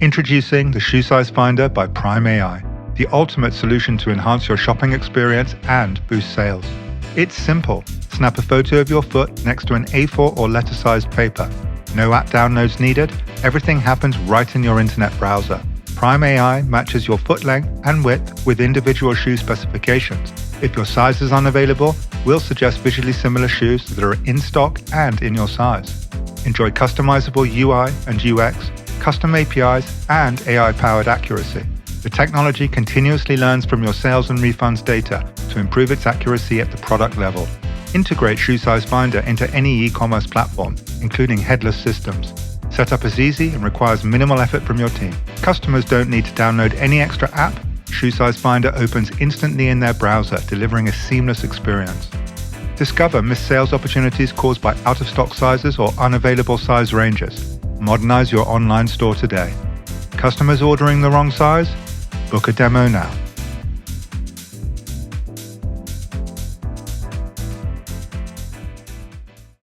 Introducing the Shoe Size Finder by Prime AI, the ultimate solution to enhance your shopping experience and boost sales. It's simple. Snap a photo of your foot next to an A4 or letter-sized paper. No app downloads needed. Everything happens right in your internet browser. Prime AI matches your foot length and width with individual shoe specifications. If your size is unavailable, we'll suggest visually similar shoes that are in stock and in your size. Enjoy customizable UI and UX, custom APIs, and AI-powered accuracy. The technology continuously learns from your sales and refunds data to improve its accuracy at the product level. Integrate Shoe Size Finder into any e-commerce platform, including headless systems. Setup is easy and requires minimal effort from your team. Customers don't need to download any extra app. Shoe Size Finder opens instantly in their browser, delivering a seamless experience. Discover missed sales opportunities caused by out-of-stock sizes or unavailable size ranges. Modernize your online store today. Customers ordering the wrong size? Book a demo now.